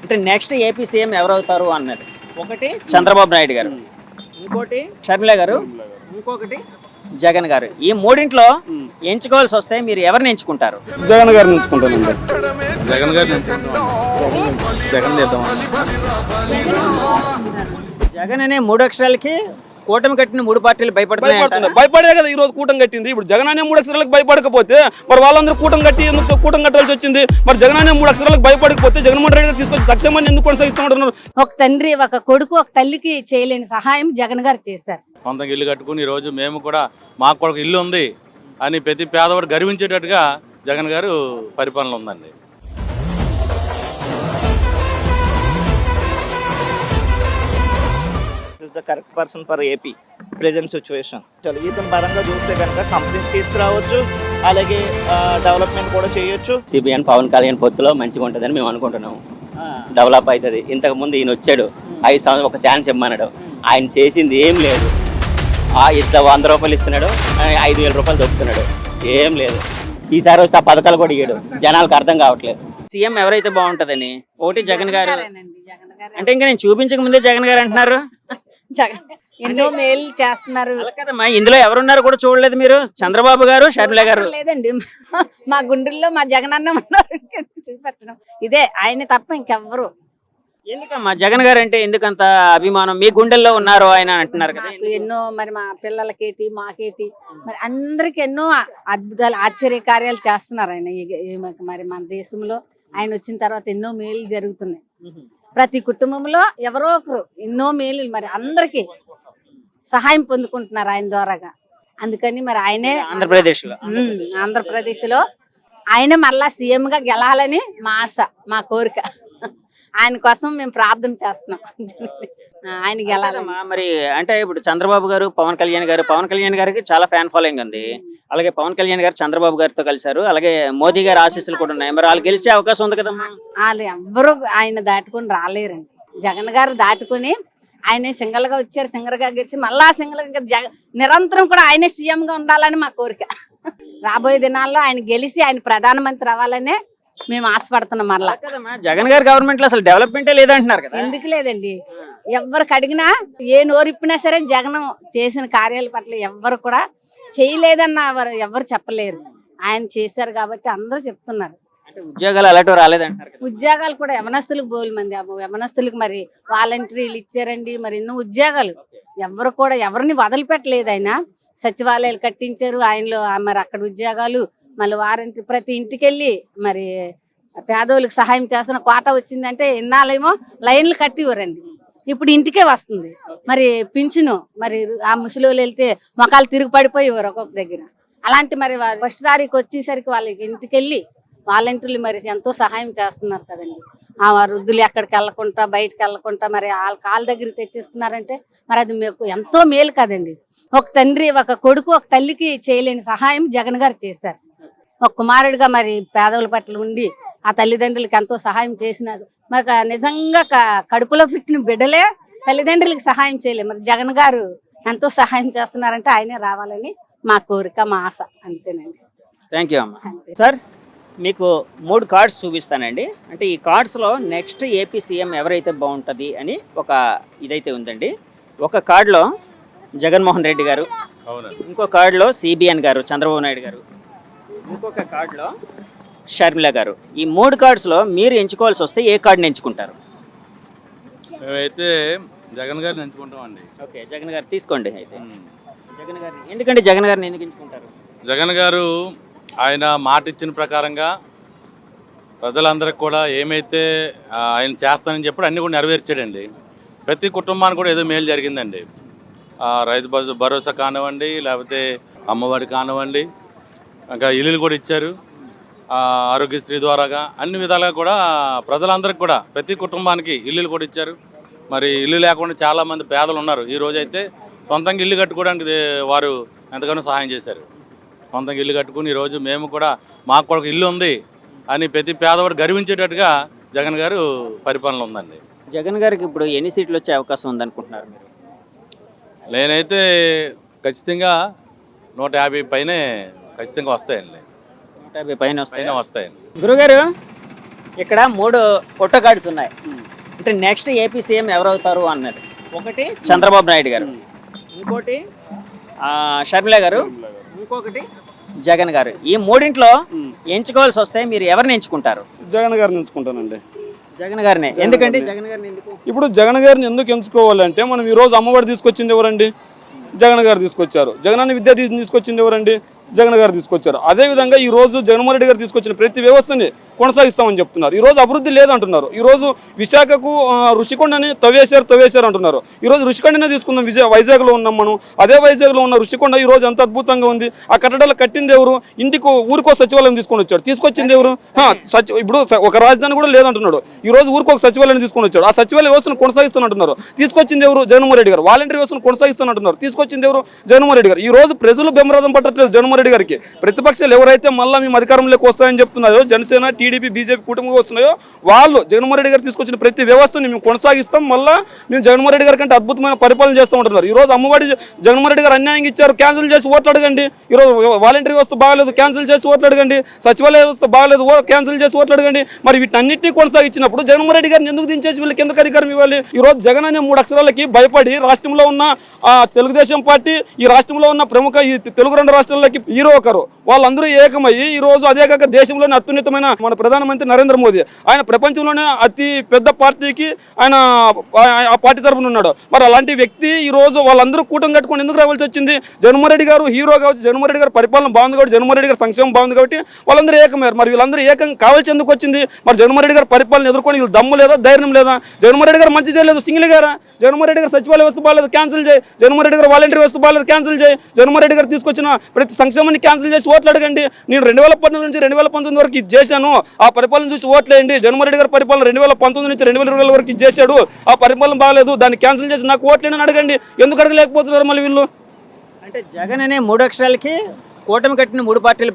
అంటే next AP CM ఎవరవుతారు అన్నది. ఒకటి చంద్రబాబు నాయుడు గారు, ఇంకోటి షర్మిల గారు, ఇంకొకటి జగన్ గారు. ఈ మూడింట్లో ఎంచుకోవాల్సి వస్తే మీరు ఎవరిని ఎంచుకుంటారు? జగన్ గారిని ఎంచుకుంటానండి. జగన్ గారిని జగన్ చేద్దాం. జగన్ అనే 3 అక్షరాలకి కూటమి కట్టిన 3 పార్టీలు భయపడుతున్నాయి. భయపడే కదా ఈ రోజు కూటమి కట్టింది. ఇప్పుడు జగన్ అనే 3 అక్షరాలకు భయపడకపోతే మరి వాళ్ళందరూ కూటమి కట్టి ఎందుకు కూటమి కట్టాల్సి వచ్చింది? మరి జగన్ అనే 3 అక్షరాలకు భయపడకపోతే జగన్మోహన్ రెడ్డి గారు తీసుకొచ్చి సంక్షేమాన్ని ఎందుకు కొనసాగిస్తున్నారు? ఒక తండ్రి ఒక కొడుకు ఒక తల్లికి చేయలేని సహాయం జగన్ గారు చేశారు. సొంతంగా ఇల్లు కట్టుకుని ఈరోజు మేము కూడా మాకు కూడా ఇల్లు ఉంది అని ప్రతి పేదవాడు గర్వించేటట్టుగా జగన్ గారు పరిపాలన ఉందండి. The correct person for AP present situation. ఇతని పరంగా చూస్తే కనుక కంపెనీస్ తీసుకురావచ్చు, అలాగే డెవలప్మెంట్ కూడా చేయొచ్చు. సిబిఎన్ పవన్ కళ్యాణ్ పొత్తులో మంచిగా ఉంటుందని మేము అనుకుంటున్నాము. డెవలప్ అవుతుంది. ఇంతకు ముందు ఈయన వచ్చాడు 5 సంవత్సరాలు ఒక ఛాన్స్ ఇమ్మన్నాడు. ఆయన చేసింది ఏం లేదు. ఇంత 100 రూపాయలు ఇస్తున్నాడు, 5,000 రూపాయలు దొరుకుతున్నాడు, ఏం లేదు. ఈసారి వస్తే ఆ పథకాలు కూడా ఇయ్యాడు. జనాలకు అర్థం కావట్లేదు. సీఎం ఎవరైతే బాగుంటదని. ఒకటి జగన్ గారు అంటే ఇంకా నేను చూపించక ముందే జగన్ గారు అంటున్నారు. ఎన్నో మేలు చేస్తున్నారు. కదమ్మా, ఇందులో ఎవరున్నారు కూడా చూడలేదు మీరు? చంద్రబాబు గారు, షర్మిల గారు. లేదండి, మా గుండెల్లో మా జగన్ అన్న ఉన్నారు. చూపెట్టడం ఇదే ఆయన తప్ప ఇంకెవ్వరు. ఎందుకమ్మా జగన్ గారు అంటే ఎందుకంత అభిమానం? మీ గుండెల్లో ఉన్నారు ఆయన అంటున్నారు కదా. ఎన్నో మరి మా పిల్లలకేటి మాకేటి మరి అందరికి ఎన్నో అద్భుతాలు ఆశ్చర్య కార్యాలు చేస్తున్నారు ఆయన. మరి మన దేశంలో ఆయన వచ్చిన తర్వాత ఎన్నో మేలు జరుగుతున్నాయి. ప్రతి కుటుంబంలో ఎవరో ఒకరు ఎన్నో మేలు మరి అందరికి సహాయం పొందుకుంటున్నారు ఆయన ద్వారాగా. అందుకని మరి ఆయనే ఆంధ్రప్రదేశ్ లో ఆయన మళ్ళా సీఎం గా గెలాలని మా ఆశ, మా కోరిక. ఆయన కోసం మేము ప్రార్థన చేస్తున్నాం. ఆయన గెలాలమ్మా. మరి అంటే ఇప్పుడు చంద్రబాబు గారు, పవన్ కళ్యాణ్ గారికి చాలా ఫ్యాన్ ఫాలోయింగ్ ఉంది. అలాగే పవన్ కళ్యాణ్ గారు చంద్రబాబు గారితో కలిశారు. అలాగే మోదీ గారి ఆశీస్సులు కూడా ఉన్నాయి. మరి వాళ్ళు గెలిచే అవకాశం ఉంది కదమ్మా. వాళ్ళు ఎవ్వరు ఆయన దాటుకుని రాలేరండి. జగన్ గారు దాటుకుని ఆయనే సింగల్ గా వచ్చారు. సింగల్ గా గెలిచి మళ్ళా సింగల్ గా నిరంతరం కూడా ఆయనే సీఎం గా ఉండాలని మా కోరిక. రాబోయే దినాల్లో ఆయన గెలిచి ఆయన ప్రధానమంత్రి అవ్వాలనే మేము ఆశపడుతున్నాం. మళ్ళా జగన్ గారి గవర్నమెంట్ లో అసలు డెవలప్మెంటే లేదంటున్నారు కదా. ఎందుకు లేదండి, ఎవరికి అడిగినా ఏ నోరిప్పినా సరే జగన్ చేసిన కార్యాల పట్ల ఎవ్వరు కూడా చేయలేదన్న ఎవరు చెప్పలేరు. ఆయన చేశారు కాబట్టి అందరూ చెప్తున్నారు. ఉద్యోగాలు అలాంటివి రాలేదంటారు. ఉద్యోగాలు కూడా యమనస్తులకు బోలు మంది యమనస్తులకు మరి వాలంటీర్లు ఇచ్చారండి. మరి ఎన్నో ఉద్యోగాలు ఎవరు కూడా ఎవరిని వదిలిపెట్టలేదు. ఆయన సచివాలయాలు కట్టించారు ఆయనలో. మరి అక్కడ ఉద్యోగాలు మళ్ళీ వారంటీ ప్రతి ఇంటికి వెళ్ళి మరి పేదోళ్ళకి సహాయం చేస్తున్న కోట వచ్చిందంటే ఇన్నాళ్ళేమో లైన్లు కట్టివ్వరండి. ఇప్పుడు ఇంటికే వస్తుంది. మరి పింఛను మరి ఆ ముసలిళ్ళు వెళ్తే మొఖాలు తిరిగి పడిపోయేవారు ఒక్కొక్క దగ్గర. అలాంటి మరి ఫస్ట్ తారీఖు వచ్చేసరికి వాళ్ళకి ఇంటికి వెళ్ళి వాలంటీర్లు మరి ఎంతో సహాయం చేస్తున్నారు కదండి. ఆ వృద్ధులు ఎక్కడికి వెళ్ళకుండా బయటకు వెళ్ళకుండా మరి వాళ్ళ కాళ్ళ దగ్గరికి తెచ్చిస్తున్నారంటే మరి అది మీకు ఎంతో మేలు కదండి. ఒక తండ్రి ఒక కొడుకు ఒక తల్లికి చేయలేని సహాయం జగన్ గారు చేశారు. ఒక కుమారుడిగా మరి పేదల పట్ల ఉండి ఆ తల్లిదండ్రులకి ఎంతో సహాయం చేసినారు. మరి నిజంగా కడుపులో పుట్టిన బిడ్డలే తల్లిదండ్రులకి సహాయం చేయలేదు. మరి జగన్ గారు ఎంతో సహాయం చేస్తున్నారంటే ఆయనే రావాలని మా కోరిక, మా ఆశ. అంతేనండి. థ్యాంక్ యూ అమ్మా. సార్, మీకు 3 కార్డ్స్ చూపిస్తానండి. అంటే ఈ కార్డ్స్లో నెక్స్ట్ ఏపీ సీఎం ఎవరైతే బాగుంటుంది అని ఒక ఇదైతే ఉందండి. ఒక కార్డులో జగన్మోహన్ రెడ్డి గారు, ఇంకో కార్డులో సిబిఎన్ గారు చంద్రబాబు నాయుడు గారు, ఇంకొక కార్డులో షర్మిల గారు. ఈ 3 కార్డ్స్లో మీరు ఎంచుకోవాల్సి వస్తే ఏ కార్డుని ఎంచుకుంటారు? మేమైతే జగన్ గారిని ఎంచుకుంటామండి. ఓకే, జగన్ గారు తీసుకోండి. అయితే జగన్ గారిని ఎందుకంటే జగన్ గారిని ఎందుకు ఎంచుకుంటారు? జగన్ గారు ఆయన మాట ఇచ్చిన ప్రకారంగా ప్రజలందరికీ కూడా ఏమైతే ఆయన చేస్తానని చెప్పి అన్నీ కూడా నెరవేర్చాడండి. ప్రతి కుటుంబానికి కూడా ఏదో మేలు జరిగిందండి. రైతు భరోసా కానివ్వండి, లేకపోతే అమ్మఒడి కానివ్వండి, ఇంకా ఇల్లులు కూడా ఇచ్చారు. ఆరోగ్యశ్రీ ద్వారాగా అన్ని విధాలుగా కూడా ప్రజలందరికీ కూడా ప్రతి కుటుంబానికి ఇల్లులు కూడా ఇచ్చారు. మరి ఇల్లు లేకుండా చాలామంది పేదలు ఉన్నారు. ఈ రోజైతే సొంతంగా ఇల్లు కట్టుకోవడానికి వారు ఎంతగానో సహాయం చేశారు. సొంతంగా ఇల్లు కట్టుకుని ఈరోజు మేము కూడా మాకు కూడా ఇల్లు ఉంది అని ప్రతి పేదవాడు గర్వించేటట్టుగా జగన్ గారు పరిపాలన ఉందండి. జగన్ గారికి ఇప్పుడు ఎన్ని సీట్లు వచ్చే అవకాశం ఉందనుకుంటున్నారు మీరు? నేనైతే ఖచ్చితంగా 150 పైనే ఖచ్చితంగా వస్తాయండి. 150 పైన వస్తాయండి. గురుగారు, ఇక్కడ 3 ఫోటో కార్డ్స్ ఉన్నాయి. అంటే నెక్స్ట్ ఏపీ సీఎం ఎవరవుతారు అన్నది. ఒకటి చంద్రబాబు నాయుడు గారు, ఇంకోటి షర్మిల గారు, ఇంకొకటి జగన్ గారు. ఈ మూడింట్లో ఎంచుకోవాల్సి వస్తే మీరు ఎవరిని ఎంచుకుంటారు? జగన్ గారిని ఎంచుకుంటానండి. జగన్ గారిని. ఎందుకండి జగన్ గారిని ఎందుకు? ఇప్పుడు జగన్ గారిని ఎందుకు ఎంచుకోవాలంటే, మనం ఈరోజు అమ్మఒడి తీసుకొచ్చింది ఎవరండి? జగన్ గారు తీసుకొచ్చారు. జగనన్న విద్యా దీవెన తీసుకొచ్చింది ఎవరండి? జగన్ గారు తీసుకొచ్చారు. అదేవిధంగా ఈరోజు జగన్మోహన్ రెడ్డి గారు తీసుకొచ్చిన ప్రతి వ్యవస్థని కొనసాగిస్తామని చెప్తున్నారు. ఈరోజు అభివృద్ధి లేదంటున్నారు. ఈరోజు విశాఖకు ఋషికొండని తవ్వేశారు అంటున్నారు. ఈరోజు ఋషికొండనే తీసుకుందాం. వైజాగ్లో ఉన్నాం మనం. అదే వైజాగ్లో ఉన్న ఋషికొండ ఈరోజు ఎంత అద్భుతంగా ఉంది. ఆ కట్టడాలు కట్టింది ఎవరు? ఊరికో సచివాలయం తీసుకొచ్చింది ఎవరు? ఇప్పుడు ఒక రాజధాని కూడా లేదంటున్నాడు. ఈరోజు ఊరికొక సచివాలయం తీసుకొని వచ్చాడు. ఆ సచివాలయ వ్యవస్థను కొనసాగిస్తున్నట్టున్నారు. తీసుకొచ్చింది ఎవరు? జగన్మోహన్ రెడ్డి గారు. వాలంటీర్ వ్యవస్థను కొనసాగిస్తున్నట్టున్నారు. తీసుకొచ్చింది ఎవరు? జగన్మోహన్ రెడ్డి గారు. ఈ రోజు ప్రజలు బెంబరథం పట్టట్లేదు జగన్మోహన్ రెడ్డి గారికి. ప్రతిపక్షాలు ఎవరైతే మళ్ళీ మేము అధికారంలోకి వస్తాయని చెప్తున్నారో, జనసేన, టీడీపీ, బీజేపీ కూటమిగా వస్తున్నాయో, వాళ్ళు జగన్మోహన్ రెడ్డి గారు తీసుకొచ్చిన ప్రతి వ్యవస్థను మేము కొనసాగిస్తాం. మళ్ళీ మేము జగన్మోహన్ రెడ్డి గారి కంటే అద్భుతమైన పరిపాలన చేస్తూ ఉంటున్నారు. ఈరోజు అమ్మఒడి జగన్మోహన్ రెడ్డి గారు అన్యాయంగా ఇచ్చారు. క్యాన్సిల్ చేసి ఓట్లు అడగండి. ఈరోజు వాలంటీర్ వ్యవస్థ బాగలేదు, క్యాన్సిల్ చేసి ఓట్లు అడగండి. సచివాలయ వ్యవస్థ బాగలేదు, క్యాన్సిల్ చేసి ఓట్లు అడగండి. మరి వీటన్నిటినీ కొనసాగించినప్పుడు జగన్మోహన్ రెడ్డి గారిని ఎందుకు దించేసి వీళ్ళకి ఎందుకు అధికారం ఇవ్వాలి? ఈరోజు జగన్ అనే 3 అక్షరాలకి భయపడి రాష్ట్రంలో ఉన్న తెలుగుదేశం పార్టీ, ఈ రాష్ట్రంలో ఉన్న ప్రముఖ ఈ తెలుగు 2 రాష్ట్రాలకి హీరో ఒకరు, వాళ్ళందరూ ఏకమయ్యి ఈరోజు అదే కాక దేశంలోనే అత్యున్నతమైన మన ప్రధానమంత్రి నరేంద్ర మోదీ, ఆయన ప్రపంచంలోనే అతి పెద్ద పార్టీకి ఆయన ఆ పార్టీ తరఫున ఉన్నాడు. మరి అలాంటి వ్యక్తి ఈరోజు వాళ్ళందరూ కూటమి కట్టుకొని ఎందుకు రావాల్సి వచ్చింది? జగన్మోహన్ రెడ్డి గారు హీరో కావచ్చు, జగన్మోహన్ రెడ్డి గారు పరిపాలన బాగుంది కాబట్టి, జగన్మోహన్ రెడ్డి గారు సంక్షేమం బాగుంది కాబట్టి వాళ్ళందరూ ఏకమయ్యారు. మరి వీళ్ళందరూ ఏకం కావాల్సి ఎందుకు వచ్చింది? మరి జగన్మోహన్ రెడ్డి గారు పరిపాలన ఎదుర్కొని వీళ్ళు దమ్ము లేదా, ధైర్యం లేదా? జగన్మోహన్ రెడ్డి గారు మంచి చేయలేదు, సింగిల్ గారా? జగన్మోహన్ రెడ్డి గారు సచివాలయ వ్యవస్థ బాగాలేదు, క్యాన్సిల్ చేయి. జగన్మోహన్ రెడ్డి గారు వాలంటీర్ వ్యవస్థ బాగాలేదు, క్యాన్సిల్ చేయి. జగన్మోహన్ రెడ్డి గారు తీసుకొచ్చిన ప్రతి సంక్షేమాన్ని క్యాన్సిల్ చేసి ఓట్లు అడగండి. నేను 2014 నుంచి 2019 వరకు ఇది చేశాను, ఆ పరిపాలన చూసి ఓట్లేయండి. జగన్మోహన్ రెడ్డి గారి పరిపాలన 2019 నుంచి 2020 వరకు ఇది చేశాడు, ఆ పరిపాలన బాగాలేదు, దాన్ని క్యాన్సిల్ చేసి నాకు ఓట్లేని అడగండి. ఎందుకు అడగలేకపోతున్నారు మళ్ళీ వీళ్ళు? అంటే జగన్ అనే 3 అక్షరాలకి కూటమి కట్టిన 3 పార్టీలు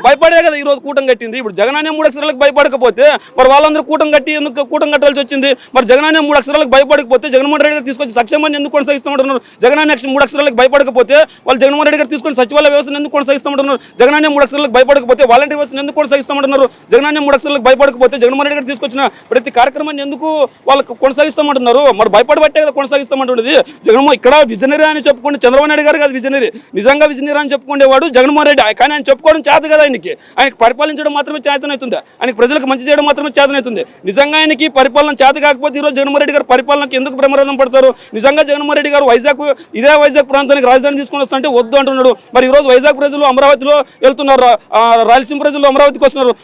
భయపడే కదా ఈ రోజు కూటమి కట్టింది. ఇప్పుడు జగన్ అనే 3 అక్షరాలకు భయపడకపోతే మరి వాళ్ళందరూ కూటమి కట్టి ఎందుకు కూటమి కట్టాల్సి వచ్చింది? మరి జగన్ అనే 3 అక్షరాలకు భయపడకపోతే జగన్మోహన్ రెడ్డి గారు తీసుకొచ్చి సంక్షేమాన్ని ఎందుకు కొనసాగిస్తామంటున్నారు? జగన్ అనే 3 అక్షరాలకు భయపడకపోతే వాళ్ళు జగన్మోహన్ రెడ్డి గారు తీసుకొని సచివాలయ వ్యవస్థను ఎందుకు కొనసాగిస్తామంటున్నారు? జగన్ అనే 3 అక్షరాలకు భయపడకపోతే వాలంటీర్ వ్యవస్థను ఎందుకు కొనసాగిస్తామంటున్నారు? జగన్ అనే 3 అక్షరాలకు భయపడకపోతే జగన్మోహన్ రెడ్డి గారు తీసుకొచ్చిన ప్రతి కార్యక్రమాన్ని ఎందుకు వాళ్ళకు కొనసాగిస్తామంటున్నారు? మరి భయపడబట్టే కదా కొనసాగిస్తామంటున్నది. జగన్మోహన్ ఇక్కడ విజనరీ అని చెప్పుకోండి, చంద్రబాబు నాయుడు గారు కాదు విజనరీ, నిజంగా విజనరీ అని చెప్పుకునేవాడు జగన్మోహన్ రెడ్డి. కానీ ఆయన చెప్పుకోవడం చేత కదా, ఆయనకి పరిపాలించడం మాత్రమే చేతనవుతుంది, ఆయనకి ప్రజలకు మంచి చేయడం మాత్రమే చేతనవుతుంది. నిజంగా ఆయనకి పరిపాలన చేత కాకపోతే ఈరోజు జగన్మోహన్ రెడ్డి గారు పరిపాలనకి ఎందుకు బ్రహ్మరథం పడతారు? నిజంగా జగన్మోహన్ రెడ్డి గారు ఇదే వైజాగ్ ప్రాంతానికి రాజధాని తీసుకొని వస్తుంటే వద్దు అంటున్నాడు. మరి ఈరోజు వైజాగ్ ప్రజలు అమరావతిలో వెళ్తున్నారు, రాయలసీమ ప్రజలు అమరావతికి వస్తున్నారు.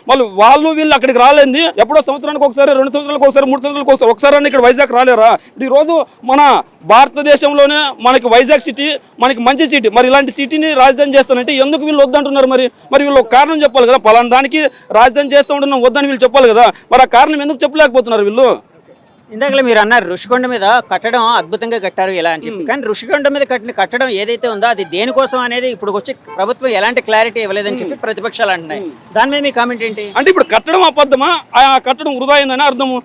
వాళ్ళు వీళ్ళు అక్కడికి రాలేంది. ఎప్పుడో సంవత్సరానికి ఒకసారి, 2 సంవత్సరాలకు ఒకసారి, 3 సంవత్సరాలకు ఒకసారి ఇక్కడ వైజాగ్ రాలేరా? ఈరోజు మన భారతదేశంలోనే మనకి వైజాగ్ సిటీ మనకి మంచి సిటీ, మరి ఇలాంటి సిటీని రాజధాని చేస్తానంటే ఎందుకు వీళ్ళు వద్దంటున్నారు? మరి వీళ్ళు ఒక కారణం చెప్పాలి కదా, పలానా దానికి రాజధాని చేస్తూ ఉంటున్నాం వద్దని వీళ్ళు చెప్పాలి కదా. మరి ఆ కారణం ఎందుకు చెప్పలేకపోతున్నారు వీళ్ళు? ఇందాకలే మీరు అన్నారు ఋషికొండ మీద కట్టడం అద్భుతంగా కట్టారు ఇలా అని చెప్పి. కానీ ఋషికొండ మీద కట్టిన కట్టడం ఏదైతే ఉందో అది దేనికోసం అనేది ఇప్పుడు వచ్చి ప్రభుత్వం ఎలాంటి క్లారిటీ ఇవ్వలేదని చెప్పి ప్రతిపక్షాలు అంటున్నాయి. దాని మీద మీ కామెంట్ ఏంటి? అంటే ఇప్పుడు కట్టడం అబద్ధమా, ఆ కట్టడం వృధా అయిందని అర్థము?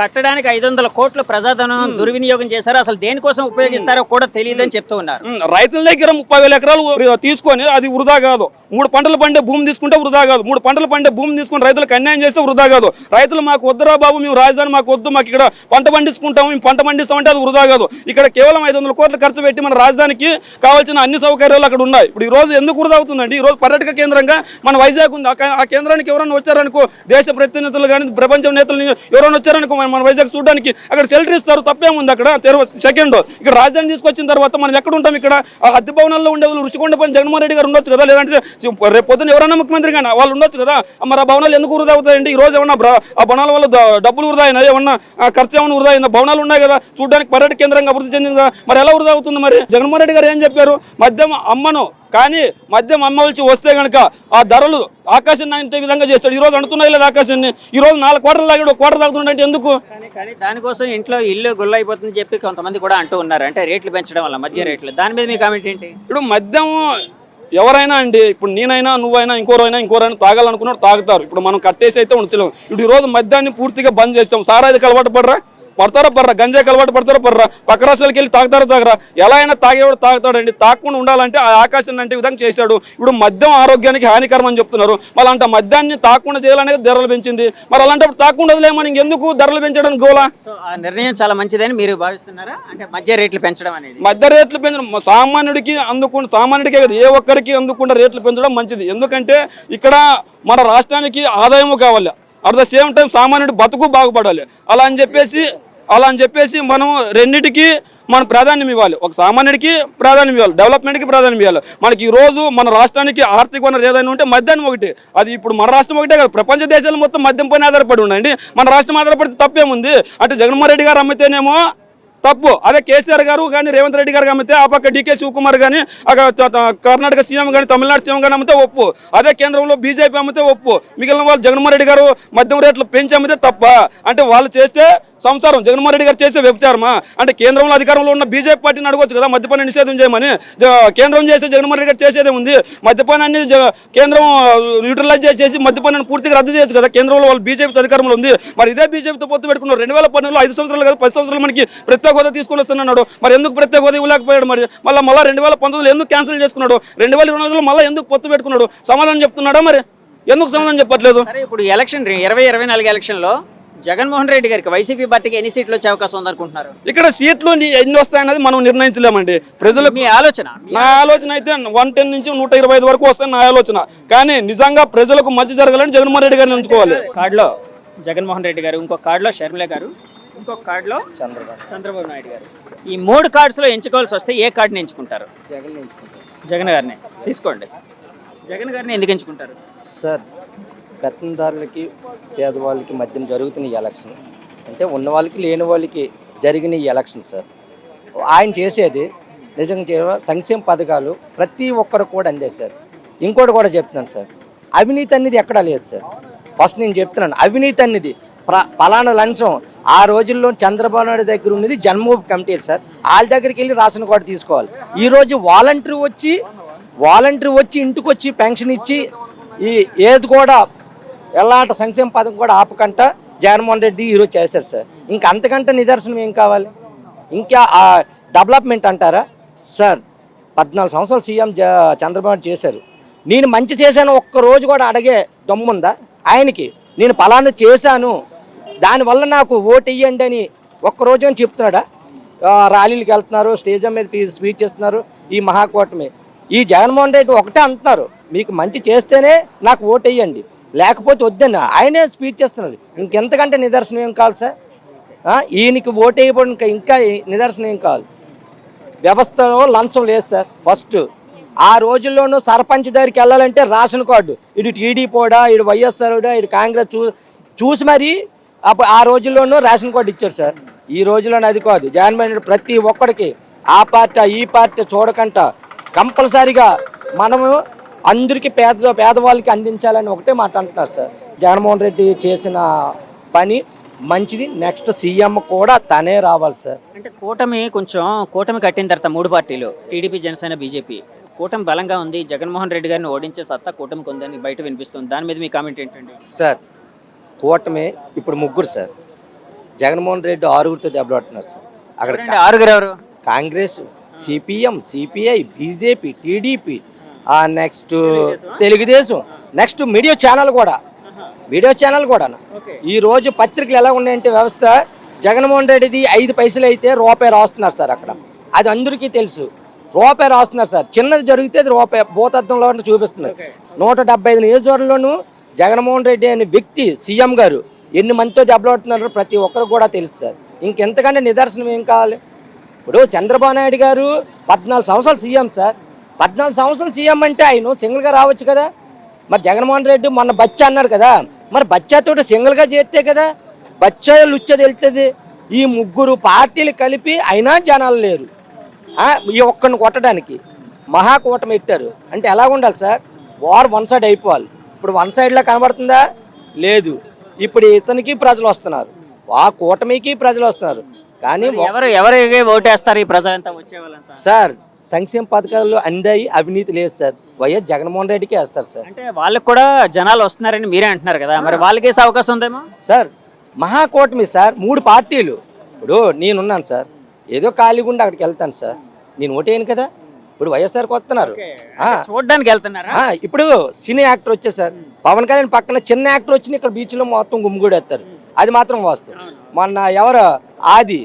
కట్టడానికి 500 కోట్ల ప్రజాధనం దుర్వినియోగం చేశారు, అసలు దేనికోసం ఉపయోగిస్తారో కూడా తెలియదని చెప్తూ ఉన్నారు. రైతుల దగ్గర 30,000 ఎకరాలు తీసుకొని అది వృధా కాదు. 3 పంటలు పండే భూమి తీసుకుంటే వృధా కాదు. 3 పంటలు పండే భూమి తీసుకుని రైతులకు అన్యాయం చేస్తే వృధా కాదు. రైతులు మాకు వద్దురా బాబు, మేము రాజధాని మాకు వద్దు, మాకు ఇక్కడ పంట పండించుకుంటాము, మేము పంట పండిస్తామంటే అది వృధా కాదు. ఇక్కడ కేవలం 500 కోట్లు ఖర్చు పెట్టి మన రాజధానికి కావాల్సిన అన్ని సౌకర్యాలు అక్కడ ఉన్నాయి. ఇప్పుడు ఈ రోజు ఎందుకు వృధా అవుతుందండి? ఈ రోజు పర్యాటక కేంద్రంగా మన వైజాగ్ ఉంది. ఆ కేంద్రానికి ఎవరైనా వచ్చారనుకో, దేశ ప్రతినిధులు కానీ ప్రపంచం నేతలు ఎవరైనా వచ్చారనుకో మన వైజాగ్ చూడడానికి అక్కడ షెల్టర్ ఇస్తారు, తప్పేముంది? అక్కడ సెకండ్ ఇక్కడ రాజధాని తీసుకొచ్చిన తర్వాత మనం ఎక్కడ ఉంటాం? ఇక్కడ ఆ అద్దె భవనాల్లో ఉండే వాళ్ళు ఋషికొండ పైన జగన్మోహన్ రెడ్డి గారు ఉండొచ్చు కదా, లేదంటే రేపు పొద్దున ఎవరైనా ముఖ్యమంత్రి కానీ వాళ్ళు ఉండొచ్చు కదా. మరి ఆ భవనాలు ఎందుకు వృధా అవుతాయండి? ఈ రోజు ఏమన్నా ఆ భవనాల వల్ల డబ్బులు వృధా అయినా, ఏమన్నా ఖర్చు ఏమైనా వృధా అయిందా? భవనాలు ఉన్నాయి కదా, చూడడానికి పర్యాటక కేంద్రంగా అభివృద్ధి చెందింది కదా, మరి ఎలా వృధా అవుతుంది? మరి జగన్మోహన్ రెడ్డి గారు ఏం చెప్పారు? మద్యం అమ్మను, కానీ మద్యం అమ్మవలసి వస్తే కనుక ఆ ధరలు ఆకాశాన్ని అంటే విధంగా చేస్తాడు. ఈ రోజు అంటున్నాయి లేదా ఆకాశాన్ని? ఈ రోజు 4 కోట్ల తాగాడు, 1 కోట్ల తాగుతుండే ఎందుకు? కానీ దానికోసం ఇంట్లో ఇల్లు గుల్ల అయిపోతుందని చెప్పి కొంతమంది కూడా అంటూ ఉన్నారు, అంటే రేట్లు పెంచడం వల్ల, మద్య రేట్లు. దాని మీద మీ కామెంట్ ఏంటి? ఇప్పుడు మద్యం ఎవరైనా అండి, ఇప్పుడు నేనైనా నువ్వైనా ఇంకోరైనా తాగాలనుకున్నాడు తాగుతారు. ఇప్పుడు మనం కట్టేసి అయితే ఉంచలేము. ఇప్పుడు ఈ రోజు మద్యాన్ని పూర్తిగా బంద్ చేస్తాం. సారాయికి అలవాటు పడరా? పడతారా పర్రా, గంజాయి అలవాటు పడతారా పర్రా, పక్క రాష్ట్రాలకు వెళ్ళి తాగుతారా ఎలా అయినా తాగేవాడు తాగుతాడండి. తాగకుండా ఉండాలంటే ఆ ఆకాశం అంటే విధంగా చేశాడు. ఇప్పుడు మద్యం ఆరోగ్యానికి హానికరం అని చెప్తున్నారు. మరి అలాంటి మద్యాన్ని తాగకుండా చేయాలనేది ధరలు పెంచింది. మరి అలాంటప్పుడు తాగకుండా వదిలేమని ఇంకెందుకు ధరలు పెంచడానికి గోలా? సో ఆ నిర్ణయం చాలా మంచిదని మీరు భావిస్తున్నారా? అంటే మధ్య రేట్లు పెంచడం అనేది మధ్య రేట్లు పెంచడం సామాన్యుడికే కదా, ఏ ఒక్కరికి అందుకుండా రేట్లు పెంచడం మంచిది. ఎందుకంటే ఇక్కడ మన రాష్ట్రానికి ఆదాయము కావాలి, అట్ ద సేమ్ టైం సామాన్యుడి బతుకు బాగుపడాలి. అలా అని చెప్పేసి మనం రెండింటికి మనం ప్రాధాన్యం ఇవ్వాలి. ఒక సామాన్యుడికి ప్రాధాన్యం ఇవ్వాలి, డెవలప్మెంట్కి ప్రాధాన్యం ఇవ్వాలి. మనకి ఈ రోజు మన రాష్ట్రానికి ఆర్థిక వనరు ఏదైనా ఉంటే మద్యాన్ని ఒకటి. అది ఇప్పుడు మన రాష్ట్రం ఒకటే కాదు, ప్రపంచ దేశాలు మొత్తం మద్యం పైన ఆధారపడి ఉండండి. మన రాష్ట్రం ఆధారపడితే తప్పేముంది? అంటే జగన్మోహన్ రెడ్డి గారు అమ్మితేనేమో తప్పు, అదే కేసీఆర్ గారు కానీ రేవంత్ రెడ్డి గారు అమ్మితే, ఆ పక్క డీకే శివకుమార్ కానీ కర్ణాటక సీఎం కానీ తమిళనాడు సీఎం కానీ అమ్మితే ఒప్పు. అదే కేంద్రంలో బీజేపీ అమ్మితే ఒప్పు. మిగిలిన వాళ్ళు జగన్మోహన్ రెడ్డి గారు మద్యం రేట్లు పెంచి అమ్మితే తప్ప. అంటే వాళ్ళు చేస్తే సంసారం, జగన్మోహన్ రెడ్డి గారు చేసే వ్యభిచారమా? అంటే కేంద్రంలో అధికారంలో ఉన్న బీజేపీ పార్టీని అడగొచ్చు కదా మద్యపాన నిషేధం చేయమని. కేంద్రం చేస్తే జగన్మోహన్ రెడ్డి గారు చేసేదే ఉంది. మద్యపానాన్ని కేంద్రం యూటిలైజ్ చేసి మద్యపానాన్ని పూర్తిగా రద్దు చేయొచ్చు కదా. కేంద్రంలో వాళ్ళు బీజేపీ అధికారంలో ఉంది. మరి ఇదే బీజేపీతో పొత్తు పెట్టుకున్నారు. 2012లో 5 సంవత్సరాలు కదా, 10 సంవత్సరాలు మనకి ప్రత్యేక హోదా తీసుకొని వస్తున్నాడు. మరి ఎందుకు ప్రత్యేక హోదా ఇవ్వలేకపోయాడు? మరి మళ్ళీ 2019లో ఎందుకు క్యాన్సిల్ చేసుకున్నాడు? 2024లో మళ్ళీ ఎందుకు పొత్తు పెట్టుకున్నాడు? సమాధానం చెప్తున్నాడా? మరి ఎందుకు సమాధానం చెప్పట్లేదు? సరే, ఇప్పుడు ఎలక్షన్ 2024 ఎలక్షన్లో జగన్మోహన్ రెడ్డి గారికి వైసీపీ పార్టీకి ఎన్ని సీట్లు వచ్చే అవకాశం ఉందనుకుంటున్నారు? ఇక్కడ సీట్లు ఎన్ని వస్తాయన్నది మనం నిర్ణయించలేమండి. ప్రజలకు మీ ఆలోచన నా ఆలోచన అయితే 110 నుంచి 125 వరకు వస్తాయని నా ఆలోచన. కానీ నిజంగా ప్రజలకు మంచి జరగాలని జగన్మోహన్ రెడ్డి గారిని ఎంచుకోవాలి. కార్డులో జగన్మోహన్ రెడ్డి గారు, ఇంకొక కార్డులో షర్మిల గారు, ఇంకొక కార్డులో చంద్రబాబు నాయుడు గారు. ఈ 3 కార్డ్స్లో ఎంచుకోవాల్సి వస్తే ఏ కార్డుని ఎంచుకుంటారు? జగన్ గారిని తీసుకోండి. జగన్ గారిని ఎందుకు ఎంచుకుంటారు? సార్, పెత్తందారులకి పేదవాళ్ళకి మధ్యన జరుగుతున్న ఈ ఎలక్షన్ అంటే ఉన్న వాళ్ళకి లేని వాళ్ళకి జరిగిన ఈ ఎలక్షన్ సార్. ఆయన చేసేది నిజంగా సంక్షేమ పథకాలు ప్రతి ఒక్కరు కూడా అందేది సార్. ఇంకోటి కూడా చెప్తున్నాను సార్, అవినీతి అనేది ఎక్కడా లేదు సార్. ఫస్ట్ నేను చెప్తున్నాను, అవినీతి అనేది పలానా లంచం ఆ రోజుల్లో చంద్రబాబు నాయుడు దగ్గర ఉన్నది జన్మభూమి కమిటీలు సార్. వాళ్ళ దగ్గరికి వెళ్ళి రేషన్ కార్డు తీసుకోవాలి. ఈరోజు వాలంటరీ వచ్చి ఇంటికి వచ్చి పెన్షన్ ఇచ్చి ఈ ఏది కూడా ఎలాంటి సంక్షేమ పథకం కూడా ఆపకంట జగన్మోహన్ రెడ్డి ఈరోజు చేశారు సార్. ఇంకా అంతకంటే నిదర్శనం ఏం కావాలి? ఇంకా డెవలప్మెంట్ అంటారా సార్? 14 సంవత్సరాలు సీఎం చంద్రబాబు చేశారు. నేను మంచి చేశాను ఒక్కరోజు కూడా అడిగే దమ్ముందా ఆయనకి? నేను పలానా చేశాను దానివల్ల నాకు ఓటు ఇయ్యండి అని ఒక్కరోజు అని చెప్తున్నాడా? ర్యాలీలకు వెళ్తున్నారు, స్టేజ్ మీద స్పీచ్ ఇస్తున్నారు. ఈ మహాకూటమి ఈ జగన్మోహన్ రెడ్డి ఒకటే అంటున్నారు, మీకు మంచి చేస్తేనే నాకు ఓటు వేయండి, లేకపోతే వద్దని ఆయనే స్పీచ్ చేస్తున్నారు. ఇంకెంతకంటే నిదర్శనం ఏం కావాలి సార్? ఈయనకి ఓటు వేయబడి ఇంకా నిదర్శనం ఏం కావాలి? వ్యవస్థలో లంచం లేదు సార్. ఫస్ట్ ఆ రోజుల్లోనూ సర్పంచ్ దగ్గరికి వెళ్ళాలంటే రేషన్ కార్డు, ఇటు టీడీపీడా, ఇటు వైఎస్ఆర్డా, ఇటు కాంగ్రెస్ చూసి మరి ఆ రోజుల్లోనూ రేషన్ కార్డు ఇచ్చారు సార్. ఈ రోజుల్లోనే అది కాదు. జగన్మోహన్ రెడ్డి ప్రతి ఒక్కడికి ఆ పార్టీ ఈ పార్టీ చూడకంట కంపల్సరీగా మనము అందరికీ పేదవాళ్ళకి అందించాలని ఒకటే మాట అంటున్నారు సార్. జగన్మోహన్ రెడ్డి చేసిన పని మంచిది. నెక్స్ట్ సీఎం కూడా తనే రావాలి సార్. అంటే కూటమి కట్టిన తర్వాత 3 పార్టీలు టీడీపీ, జనసేన, బీజేపీ కూటమి బలంగా ఉంది. జగన్మోహన్ రెడ్డి గారిని ఓడించే సత్తా కూటమికి ఉందని బయట వినిపిస్తుంది. దాని మీద మీ కామెంట్ ఏంటండి? సార్, కూటమి ఇప్పుడు 3 సార్. జగన్మోహన్ రెడ్డి 6గురితో దెబ్బలాడుతున్నారు సార్. అక్కడ 6 ఎవరు? Congress, CPM, CPI, BJP, TDP, next Telugu Desam, next media channel కూడా. ఈ రోజు పత్రికలు ఎలా ఉన్నాయంటే వ్యవస్థ జగన్మోహన్ రెడ్డిది 5 పైసలు అయితే రూపాయి రాస్తున్నారు సార్. అక్కడ అది అందరికీ తెలుసు, రూపాయి రాస్తున్నారు సార్. చిన్నది జరిగితే అది రూపాయి భూతత్వంలో చూపిస్తున్నారు. 175 నియోజకవర్గంలోనూ జగన్మోహన్ రెడ్డి అనే వ్యక్తి సీఎం గారు ఎన్ని మందితో దెబ్బలాడుతున్నారో ప్రతి ఒక్కరు కూడా తెలుసు సార్. ఇంకెంతకంటే నిదర్శనం ఏం కావాలి? ఇప్పుడు చంద్రబాబు నాయుడు గారు 14 సంవత్సరాలు సీఎం సార్. 14 సంవత్సరాలు సీఎం అంటే ఆయన సింగిల్గా రావచ్చు కదా. మరి జగన్మోహన్ రెడ్డి మొన్న బచ్చా అన్నారు కదా, మరి బచ్చాతో సింగిల్గా చేస్తే కదా బచ్చా లుచ్చది వెళ్తుంది. ఈ 3 పార్టీలు కలిపి అయినా జనాలు లేరు ఈ ఒక్కడిని కొట్టడానికి. మహాకూటమి పెట్టారు అంటే ఎలా ఉండాలి సార్? వార్ వన్ సైడ్ అయిపోవాలి. ఇప్పుడు వన్ సైడ్లో కనబడుతుందా? లేదు. ఇప్పుడు ఇతనికి ప్రజలు వస్తున్నారు, ఆ కూటమికి ప్రజలు వస్తున్నారు. కానీ ఎవరికి ఓటేస్తారు ఈ ప్రజలంతా వచ్చేవాళ్ళంతా? సార్, సంక్షేమ పథకాలు అందాయి, అవినీతి లేదు సార్. వైఎస్ జగన్మోహన్ రెడ్డికి వేస్తారు సార్. అంటే వాళ్ళకి కూడా జనాలు వస్తున్నారని మీరే అంటున్నారు కదా, మరి వాళ్ళకి వేసే అవకాశం ఉందేమో సార్? మహాకూటమి సార్, 3 పార్టీలు ఇప్పుడు నేనున్నాను సార్, ఏదో ఖాళీగా ఉండి అక్కడికి వెళ్తాను సార్, నేను ఓటేయను కదా. ఇప్పుడు వైఎస్ఆర్కి వస్తున్నారు. చూడడానికి వెళ్తున్నారా? ఇప్పుడు సినీ యాక్టర్ వచ్చే సార్, పవన్ కళ్యాణ్ పక్కన చిన్న యాక్టర్ వచ్చి ఇక్కడ బీచ్లో మొత్తం గుమ్మిగూడేస్తారు, అది మాత్రం వాస్తవం. మొన్న ఎవరు ఆది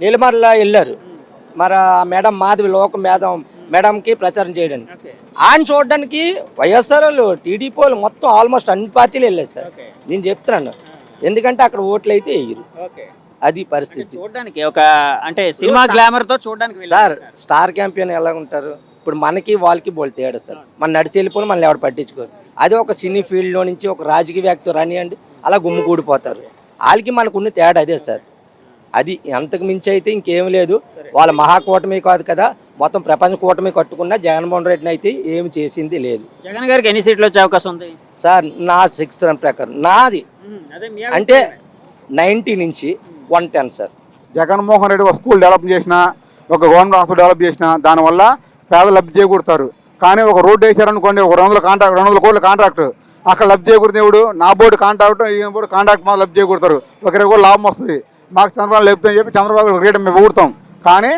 నీలమర్ల వెళ్ళారు, మరి మేడం మాధవి లోక మేడంకి ప్రచారం చేయడానికి, ఆయన చూడడానికి వైఎస్ఆర్ వాళ్ళు, టీడీపీ వాళ్ళు మొత్తం ఆల్మోస్ట్ అన్ని పార్టీలు వెళ్ళారు సార్. నేను చెప్తున్నాను, ఎందుకంటే అక్కడ ఓట్లు అయితే వేయరు, అది పరిస్థితి. చూడడానికి ఒక అంటే సినిమా గ్లామర్ తో చూడడానికి సార్ స్టార్ క్యాంపియన్ ఎలా ఉంటారు, ఇప్పుడు మనకి వాళ్ళకి బోల్ తేడా సార్. మన నడిచి వెళ్ళిపోయి మనల్ని ఎవరు పట్టించుకోరు. అదే ఒక సినీ ఫీల్డ్లో నుంచి ఒక రాజకీయ వ్యక్తి రానియండి, అలా గుమ్ము కూడిపోతారు. వాళ్ళకి మనకున్న తేడా అదే సార్. అది అంతకు మించి అయితే ఇంకేం లేదు. వాళ్ళ మహాకూటమి కాదు కదా, మొత్తం ప్రపంచ కూటమి కట్టుకున్న జగన్మోహన్ రెడ్డిని అయితే ఏమి చేసింది లేదు. జగన్ గారికి ఎన్ని సీట్లు వచ్చే అవకాశం ఉంది సార్? నా 6th రన్ ప్రకారం నాది అంటే 90 నుంచి 110 సార్. జగన్మోహన్ రెడ్డి ఒక స్కూల్ డెవలప్ చేసినా, ఒక గవర్నమెంట్ హాస్పిటల్ డెవలప్ చేసినా దానివల్ల పేదలు లబ్ధి చేకూడతారు. కానీ ఒక రోడ్డు వేసారనుకోండి, ఒక 200 కోట్ల కాంట్రాక్ట్, అక్కడ లబ్ధి చేకూరుతుంది ఎవడు? నా బోర్డు కాంట్రాక్ట్, ఈయన బోర్డు కాంట్రాక్ట్ మాత్రం లబ్ధి చేకూడతారు. ఒక 20 కోట్ల లాభం వస్తుంది, మాకు చంద్రబాబు లేపుతామని చెప్పి చంద్రబాబు రేటు మేము ఊడతాం. కానీ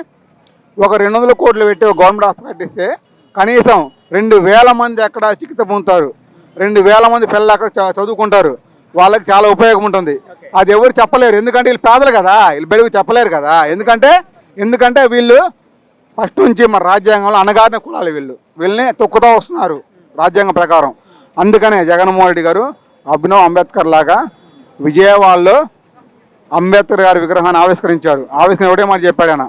ఒక 200 కోట్లు పెట్టి ఒక గవర్నమెంట్ హాస్పిటల్ కట్టిస్తే కనీసం 2000 మంది అక్కడ చికిత్స పొందుతారు, 2000 మంది పిల్లలు అక్కడ చదువుకుంటారు, వాళ్ళకి చాలా ఉపయోగం ఉంటుంది. అది ఎవరు చెప్పలేరు, ఎందుకంటే వీళ్ళు పేదలు కదా, వీళ్ళు బెడుగు చెప్పలేరు కదా. ఎందుకంటే వీళ్ళు ఫస్ట్ నుంచి మన రాజ్యాంగంలో అణగారిన కులాలు, వీళ్ళని తొక్కుతూ వస్తున్నారు రాజ్యాంగం ప్రకారం. అందుకనే జగన్మోహన్ రెడ్డి గారు అభినవ్ అంబేద్కర్ లాగా విజయవాడలో అంబేద్కర్ గారి విగ్రహాన్ని ఆవిష్కరించారు. ఒకటే మాట చెప్పాడు ఆయన,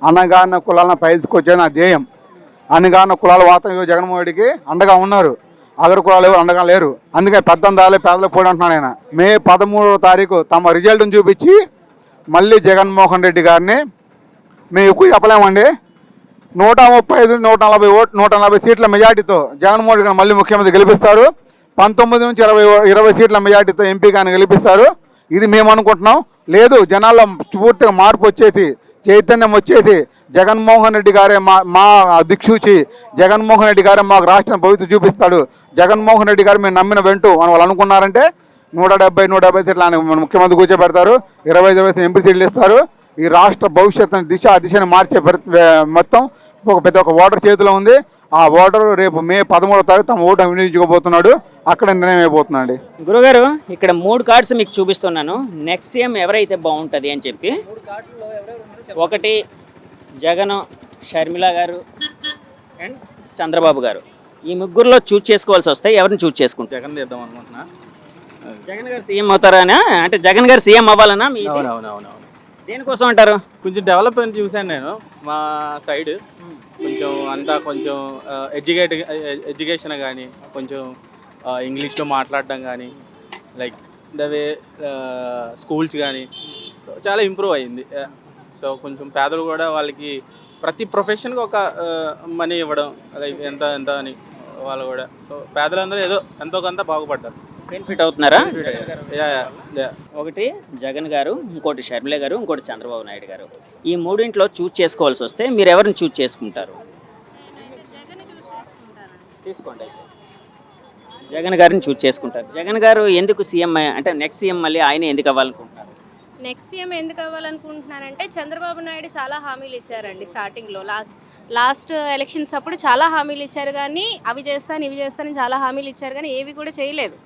అణగారిన కులాలను పైకి నా ధ్యేయం. అణగారిన కులాల వాతావరణం జగన్మోహన్ రెడ్డికి అండగా ఉన్నారు, అగ్ర కులాలు ఎవరు అండగా లేరు. అందుకే పెద్దందాలే పేదలకు పోటీ అంటున్నాడు ఆయన. మే 13వ తారీఖు తమ రిజల్ట్ని చూపించి మళ్ళీ జగన్మోహన్ రెడ్డి గారిని మేము ఎక్కువ చెప్పలేమండి, 135, 140 సీట్ల మెజార్టీతో జగన్మోహన్ రెడ్డి గారు మళ్ళీ ముఖ్యమంత్రి గెలిపిస్తారు. 19 నుంచి 20 సీట్ల మెజార్టీతో ఎంపీ గారిని గెలిపిస్తారు. ఇది మేము అనుకుంటున్నాం. లేదు, జనాల్లో పూర్తిగా మార్పు వచ్చేసి, చైతన్యం వచ్చేసి, జగన్మోహన్ రెడ్డి గారే మా దిక్సూచి, జగన్మోహన్ రెడ్డి గారే మాకు రాష్ట్రం భవిష్యత్తు చూపిస్తాడు, జగన్మోహన్ రెడ్డి గారు మేము నమ్మిన వెంటూ అని వాళ్ళు అనుకున్నారంటే 170 సీట్లు ఆయన ముఖ్యమంత్రి కూర్చోబెడతారు, 25 ఎంపీ సీట్లు ఇస్తారు. ఈ రాష్ట్ర భవిష్యత్తుని దిశని మార్చే మొత్తం ఒక ఓటర్ చేతిలో ఉంది. ఆ ఓటరు రేపు మే 13వ తారీఖు తమ ఓటు వినియోగించుకోబోతున్నాడు, అక్కడ నిర్ణయం అయిపోతుందండి. గురుగారు, ఇక్కడ 3 కార్డ్స్ మీకు చూపిస్తున్నాను, నెక్స్ట్ సీఎం ఎవరైతే బాగుంటుంది అని చెప్పి. ఒకటి జగన్, షర్మిల గారు అండ్ చంద్రబాబు గారు. ఈ ముగ్గురులో చూజ్ చేసుకోవాల్సి వస్తే ఎవరిని చూజ్ చేసుకుంటారు? జగన్ చేద్దాం అనుకుంటున్నా. జగన్ గారు సీఎం అవుతారనా? అంటే జగన్ గారు సీఎం అవ్వాలనా? అవునవునవును. దేనికోసం అంటారు? కొంచెం డెవలప్మెంట్ చూశాను నేను మా సైడ్, కొంచెం ఎడ్యుకేషన్ కానీ, కొంచెం ఇంగ్లీష్లో మాట్లాడడం కానీ, లైక్ ద వే స్కూల్స్ కానీ చాలా ఇంప్రూవ్ అయ్యింది. సో కొంచెం పేదలు కూడా వాళ్ళకి ప్రతి ప్రొఫెషన్కి ఒక మనీ ఇవ్వడం, లైక్ ఎంత అని వాళ్ళు కూడా. సో పేదలందరూ ఏదో ఎంతో కొంత బాగుపడ్డారు, బెనిఫిట్ అవుతున్నారా? యా. ఒకటి జగన్ గారు, ఇంకోటి షర్మిల గారు, ఇంకోటి చంద్రబాబు నాయుడు గారు. ఈ మూడింట్లో చూజ్ చేసుకోవాల్సి వస్తే మీరు ఎవరిని చూజ్ చేసుకుంటారు? తీసుకోండి, జగన్ గారిని చూజ్ చేసుకుంటారు. జగన్ గారు ఎందుకు సీఎం, అంటే నెక్స్ట్ సీఎం మళ్ళీ ఆయన ఎందుకు అవ్వాలనుకుంటున్నారు? నెక్స్ట్ సీఎం ఎందుకు అవ్వాలనుకుంటున్నానంటే చంద్రబాబు నాయుడు చాలా హామీలు ఇచ్చారండి. స్టార్టింగ్లో లాస్ట్ ఎలక్షన్స్ అప్పుడు చాలా హామీలు ఇచ్చారు, కానీ అవి చేస్తానని చాలా హామీలు ఇచ్చారు, కానీ ఏవి కూడా చేయలేదు.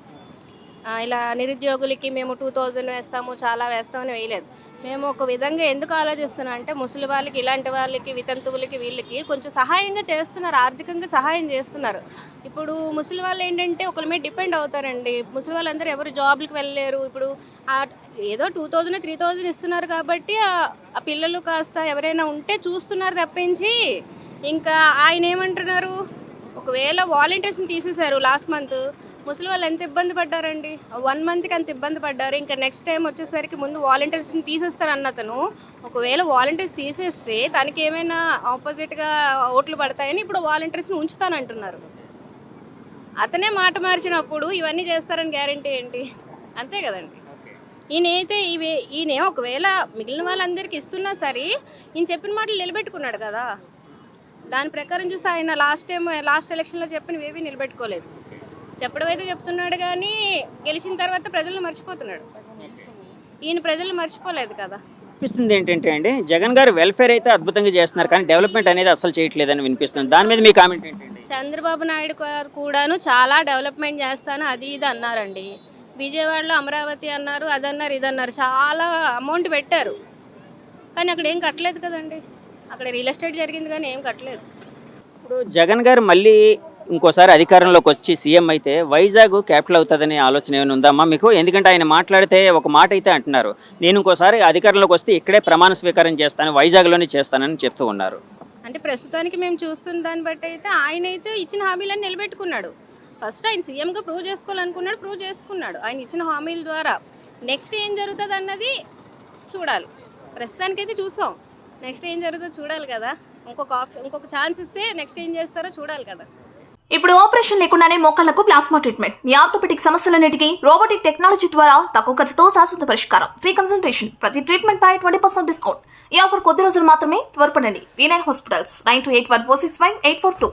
ఇలా నిరుద్యోగులకి మేము 2000 వేస్తాము, చాలా వేస్తామని వేయలేదు. మేము ఒక విధంగా ఎందుకు ఆలోచిస్తున్నాం అంటే, ముసలి వాళ్ళకి, ఇలాంటి వాళ్ళకి, వితంతువులకి, వీళ్ళకి కొంచెం సహాయంగా చేస్తున్నారు, ఆర్థికంగా సహాయం చేస్తున్నారు. ఇప్పుడు ముసలి వాళ్ళు ఏంటంటే ఒకరి మీద డిపెండ్ అవుతారండి. ముసలి వాళ్ళందరూ ఎవరు జాబ్లకు వెళ్ళలేరు. ఇప్పుడు ఏదో 2000, 3000 ఇస్తున్నారు కాబట్టి ఆ పిల్లలు కాస్త ఎవరైనా ఉంటే చూస్తున్నారు తప్పించి, ఇంకా ఆయన ఏమంటున్నారు, ఒకవేళ వాలంటీర్స్ని తీసేశారు లాస్ట్ మంత్, ముసలి వాళ్ళు ఎంత ఇబ్బంది పడ్డారండి. 1 మంత్కి అంత ఇబ్బంది పడ్డారు. ఇంకా నెక్స్ట్ టైం వచ్చేసరికి ముందు వాలంటీర్స్ని తీసేస్తారు అన్నతను, ఒకవేళ వాలంటీర్స్ తీసేస్తే తనకి ఏమైనా ఆపోజిట్గా ఓట్లు పడతాయని ఇప్పుడు వాలంటీర్స్ని ఉంచుతానంటున్నారు. అతనే మాట మార్చినప్పుడు ఇవన్నీ చేస్తారని గ్యారంటీ ఏంటి? అంతే కదండి. ఈయన ఒకవేళ మిగిలిన వాళ్ళందరికీ ఇస్తున్నా సరే ఈయన చెప్పిన మాటలు నిలబెట్టుకున్నాడు కదా. దాని ప్రకారం చూస్తే ఆయన లాస్ట్ ఎలక్షన్లో చెప్పినవి ఏవి నిలబెట్టుకోలేదు. చెప్పడం అయితే చెప్తున్నాడు, కానీ గెలిచిన తర్వాత ప్రజలను మర్చిపోతున్నాడు. ఈయన ప్రజలు మర్చిపోలేదు కదా. వినిపిస్తుంది ఏంటంటే అండి, జగన్ గారు వెల్ఫేర్ అయితే అద్భుతంగా చేస్తున్నారు కానీ డెవలప్మెంట్ అనేది అసలు చేయట్లేదని వినిపిస్తుంది. దాని మీద మీ కామెంట్ ఏంటండి? చంద్రబాబు నాయుడు గారు కూడాను చాలా డెవలప్మెంట్ చేస్తాను అది ఇది అన్నారండి. విజయవాడలో అమరావతి అన్నారు, అదన్నారు ఇదన్నారు, చాలా అమౌంట్ పెట్టారు కానీ అక్కడ ఏం కట్టలేదు కదండి. అక్కడ రియల్ ఎస్టేట్ జరిగింది కానీ ఏం కట్టలేదు. ఇప్పుడు జగన్ గారు మళ్ళీ ఇంకోసారి అధికారంలోకి వచ్చి సీఎం అయితే వైజాగ్ క్యాపిటల్ అవుతుందనే ఆలోచన ఏమైనా ఉందమ్మా మీకు? ఎందుకంటే ఆయన మాట్లాడితే ఒక మాట అయితే అంటున్నారు, నేను ఇంకోసారి అధికారంలోకి వస్తే ఇక్కడే ప్రమాణ స్వీకారం చేస్తాను, వైజాగ్లోనే చేస్తానని చెప్తూ ఉన్నారు. అంటే ప్రస్తుతానికి మేము చూస్తున్న దాన్ని బట్టి అయితే ఆయన అయితే ఇచ్చిన హామీలను నిలబెట్టుకున్నాడు. ఫస్ట్ ఆయన సీఎంగా ప్రూవ్ చేసుకోవాలనుకున్నాడు, ప్రూవ్ చేసుకున్నాడు ఆయన ఇచ్చిన హామీల ద్వారా. నెక్స్ట్ ఏం జరుగుతుంది అన్నది చూడాలి. ప్రస్తుతానికైతే చూసాం, నెక్స్ట్ ఏం జరుగుతుందో చూడాలి కదా. ఇంకొక ఛాన్స్ ఇస్తే నెక్స్ట్ ఏం చేస్తారో చూడాలి కదా. ఇప్పుడు ఆపరేషన్ లేకుండానే మోకాళ్లకు ప్లాస్మా ట్రీట్మెంట్. మీ ఆర్థోపెటిక్ సమస్యలన్నిటికీ రోబోటిక్ టెక్నాలజీ ద్వారా తక్కువ ఖర్చుతో శాశ్వత పరిష్కారం. ఫ్రీ కన్సల్టేషన్, ప్రతి ట్రీట్మెంట్ పై 20% డిస్కౌంట్. ఈ ఆఫర్ కొద్ది రోజులు మాత్రమే. త్వరపడండి. V9 hospitals 9281465842.